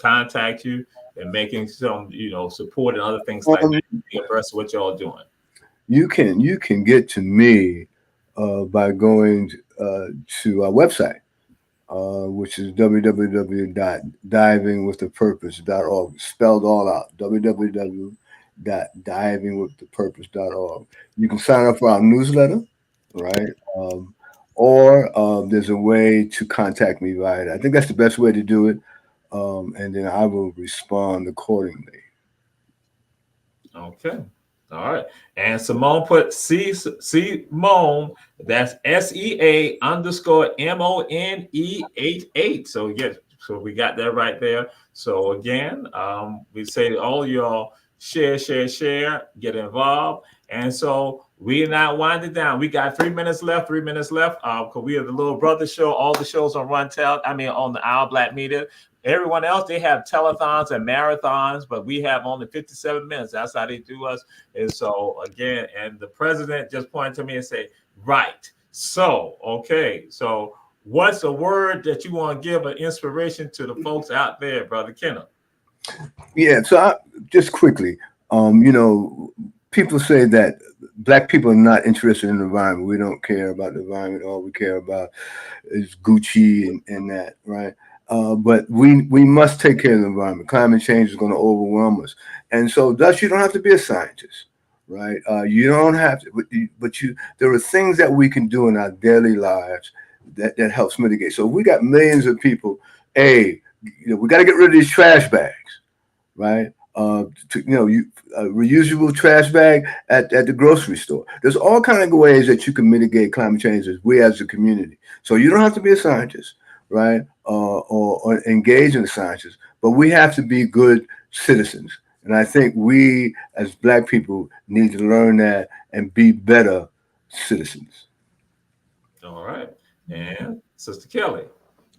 Speaker 1: contact you and making some, support and other things like that versus what y'all doing?
Speaker 3: You can get to me by going to our website, which is www.divingwiththepurpose.org, spelled all out, www.divingwiththepurpose.org. You can sign up for our newsletter, right? Or there's a way to contact me via, I think that's the best way to do it. And then I will respond accordingly.
Speaker 1: Okay. All right. And Simone put Simone, that's SEA_MONE88. So yes, so we got that right there. So again, we say to all y'all, share, get involved. And so We're not winding down. We got 3 minutes left. 3 minutes left. Because we are the Little Brother Show. All the shows on on the Our Black Media. Everyone else, they have telethons and marathons, but we have only 57 minutes. That's how they do us. And so again, and the president just pointed to me and said, right. So, okay. So what's a word that you want to give an inspiration to the folks out there, Brother Kenneth?
Speaker 3: Yeah, so just quickly, people say that Black people are not interested in the environment. We don't care about the environment. All we care about is Gucci and that, right? But we must take care of the environment. Climate change is going to overwhelm us, and so thus you don't have to be a scientist, right? You don't have to, but there are things that we can do in our daily lives that helps mitigate. So we got millions of people. We got to get rid of these trash bags, right? Reusable trash bag at the grocery store. There's all kinds of ways that you can mitigate climate change as a community. So you don't have to be a scientist, right? Or engage in the sciences, but we have to be good citizens. And I think we as Black people need to learn that and be better citizens.
Speaker 1: All right. And Sister Kelly.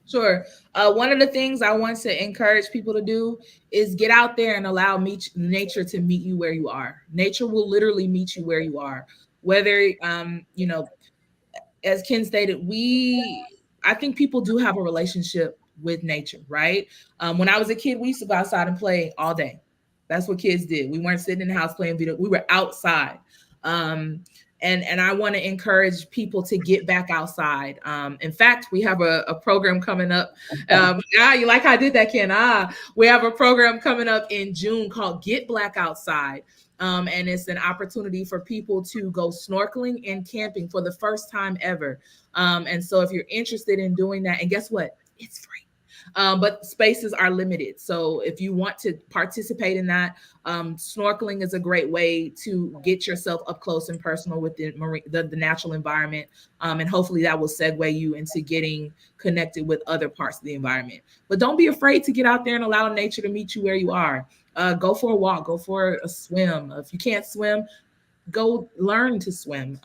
Speaker 2: Sure. One of the things I want to encourage people to do is get out there and allow nature to meet you where you are. Nature will literally meet you where you are. Whether, as Ken stated, I think people do have a relationship with nature, right? When I was a kid, we used to go outside and play all day. That's what kids did. We weren't sitting in the house playing video. We were outside. And I want to encourage people to get back outside. In fact, we have a program coming up. You like how I did that, Ken? We have a program coming up in June called Get Black Outside. And it's an opportunity for people to go snorkeling and camping for the first time ever. And so if you're interested in doing that, and guess what? It's free. But spaces are limited. So if you want to participate in that, snorkeling is a great way to get yourself up close and personal with the natural environment. And hopefully that will segue you into getting connected with other parts of the environment. But don't be afraid to get out there and allow nature to meet you where you are. Go for a walk, go for a swim. If you can't swim, go learn to swim.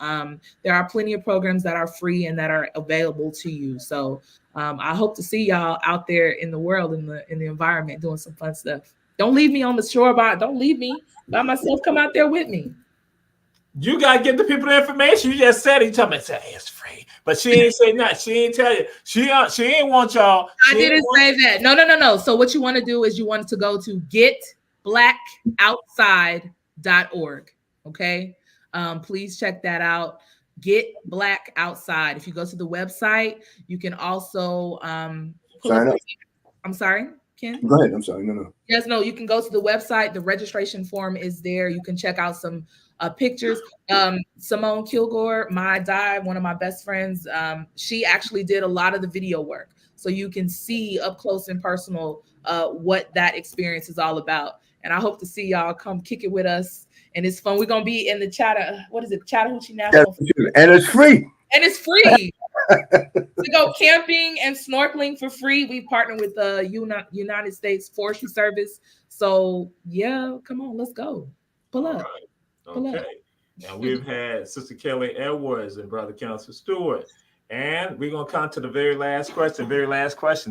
Speaker 2: There are plenty of programs that are free and that are available to you. So I hope to see y'all out there in the world, in the environment, doing some fun stuff. Don't leave me on the shore don't leave me by myself. Come out there with me.
Speaker 1: You gotta get the people the information. You just said it. You told me it's free, but she ain't say nothing. She ain't tell you. She ain't want y'all.
Speaker 2: I didn't say that. No. So what you want to do is you want to go to getblackoutside.org. Okay. Please check that out. Get Black Outside. If you go to the website, you can also
Speaker 3: sign up.
Speaker 2: I'm sorry, Ken?
Speaker 3: Go ahead. I'm sorry. No.
Speaker 2: Yes, no, you can go to the website. The registration form is there. You can check out some pictures. Simone Kilgore, one of my best friends, she actually did a lot of the video work. So you can see up close and personal what that experience is all about. And I hope to see y'all come kick it with us. And it's fun. We're going to be in the Chattahoochee National.
Speaker 3: And it's free.
Speaker 2: To go camping and snorkeling for free. We partner with the United States Forestry Service. So, yeah, come on, let's go. Pull up.
Speaker 1: Right. Okay. And we've had Sister Kelly Edwards and Brother Counselor Stewart. And we're going to come to the very last question.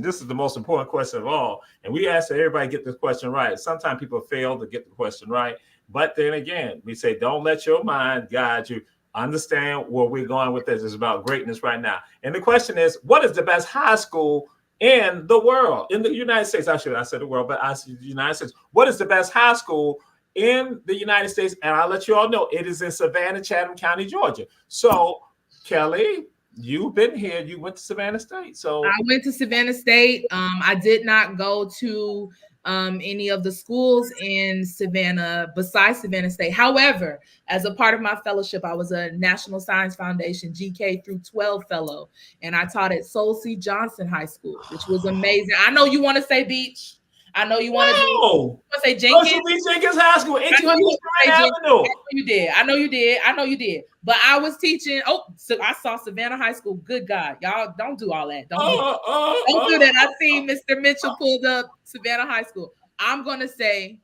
Speaker 1: This is the most important question of all. And we ask that everybody get this question right. Sometimes people fail to get the question right. But then again, we say, don't let your mind guide you. Understand where we're going with this. It's about greatness right now. And the question is, what is the best high school in the world? In the United States, I said the world, but I said the United States. What is the best high school in the United States? And I'll let you all know, it is in Savannah, Chatham County, Georgia. So, Kelly, you've been here. You went to Savannah State. So
Speaker 2: I went to Savannah State. I did not go to any of the schools in Savannah besides Savannah State. However, as a part of my fellowship, I was a National Science Foundation GK through 12 fellow, and I taught at Soul C. Johnson High School, which was amazing. I know you want to say beach. I know you want to say Jenkins.
Speaker 1: Jenkins High School.
Speaker 2: You did. I know you did. But I was teaching. So I saw Savannah High School. Good God, y'all don't do all that. Don't do that. I seen Mr. Mitchell pulled up Savannah High School. I'm gonna say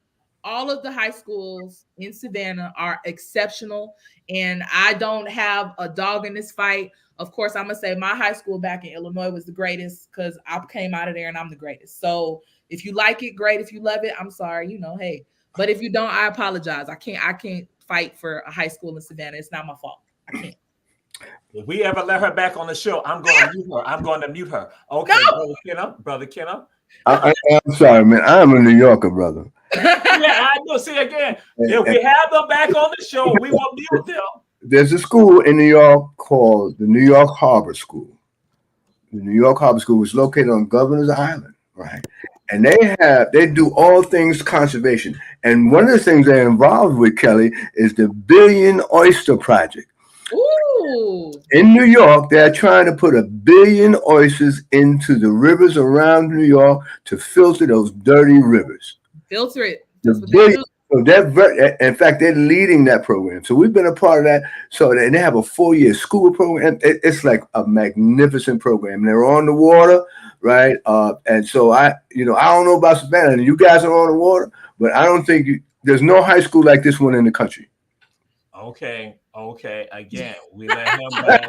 Speaker 2: all of the high schools in Savannah are exceptional, and I don't have a dog in this fight. Of course, I'm gonna say my high school back in Illinois was the greatest because I came out of there and I'm the greatest. So if you like it, great. If you love it, I'm sorry, hey. But if you don't, I apologize. I can't fight for a high school in Savannah. It's not my fault. I can't.
Speaker 1: If we ever let her back on the show, I'm going to mute her. I'm going to mute her. Okay, no! Brother Kenna.
Speaker 3: I'm sorry, man. I'm a New Yorker, brother.
Speaker 1: Yeah, I know. See, again, if we have them back on the show, we will mute them.
Speaker 3: There's a school in New York called the New York Harbor School. The New York Harbor School is located on Governor's Island, right? And they do all things conservation. And one of the things they're involved with, Kelly, is the Billion Oyster Project.
Speaker 2: Ooh.
Speaker 3: In New York, they're trying to put 1 billion oysters into the rivers around New York to filter those dirty rivers.
Speaker 2: Filter it.
Speaker 3: That's what they do. So in fact, they're leading that program. So we've been a part of that. So they have a 4-year Scuba program. It's like a magnificent program. They're on the water, right? And so I don't know about Savannah, and you guys are on the water, but I don't think there's no high school like this one in the country.
Speaker 1: Okay. Again, we let him back.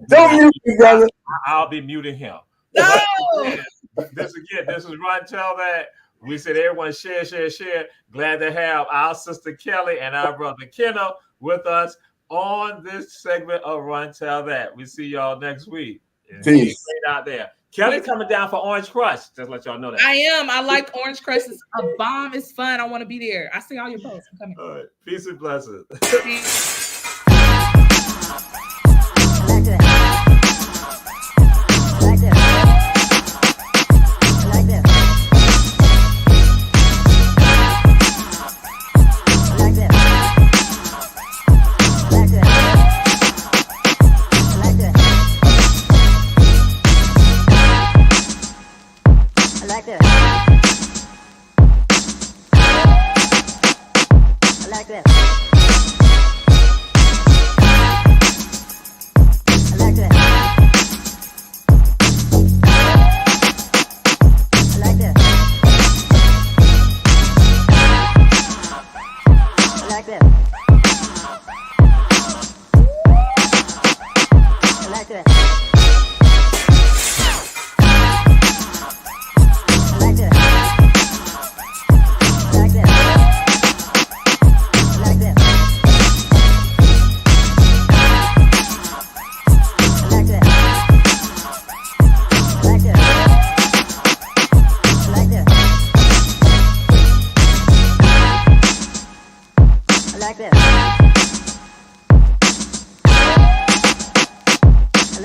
Speaker 3: Don't mute me, brother.
Speaker 1: I'll be muting him.
Speaker 2: No.
Speaker 1: This is Run Tell That. We said everyone share. Glad to have our sister Kelly and our brother Kenna with us on this segment of Run Tell That. We see y'all next week.
Speaker 3: Peace.
Speaker 1: Out there. Kelly's coming down for Orange Crush. Just let y'all know that.
Speaker 2: I am. I like Orange Crush. It's a bomb. It's fun. I want to be there. I see all your posts. I'm coming.
Speaker 1: All right. Peace and blessings.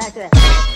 Speaker 6: like that.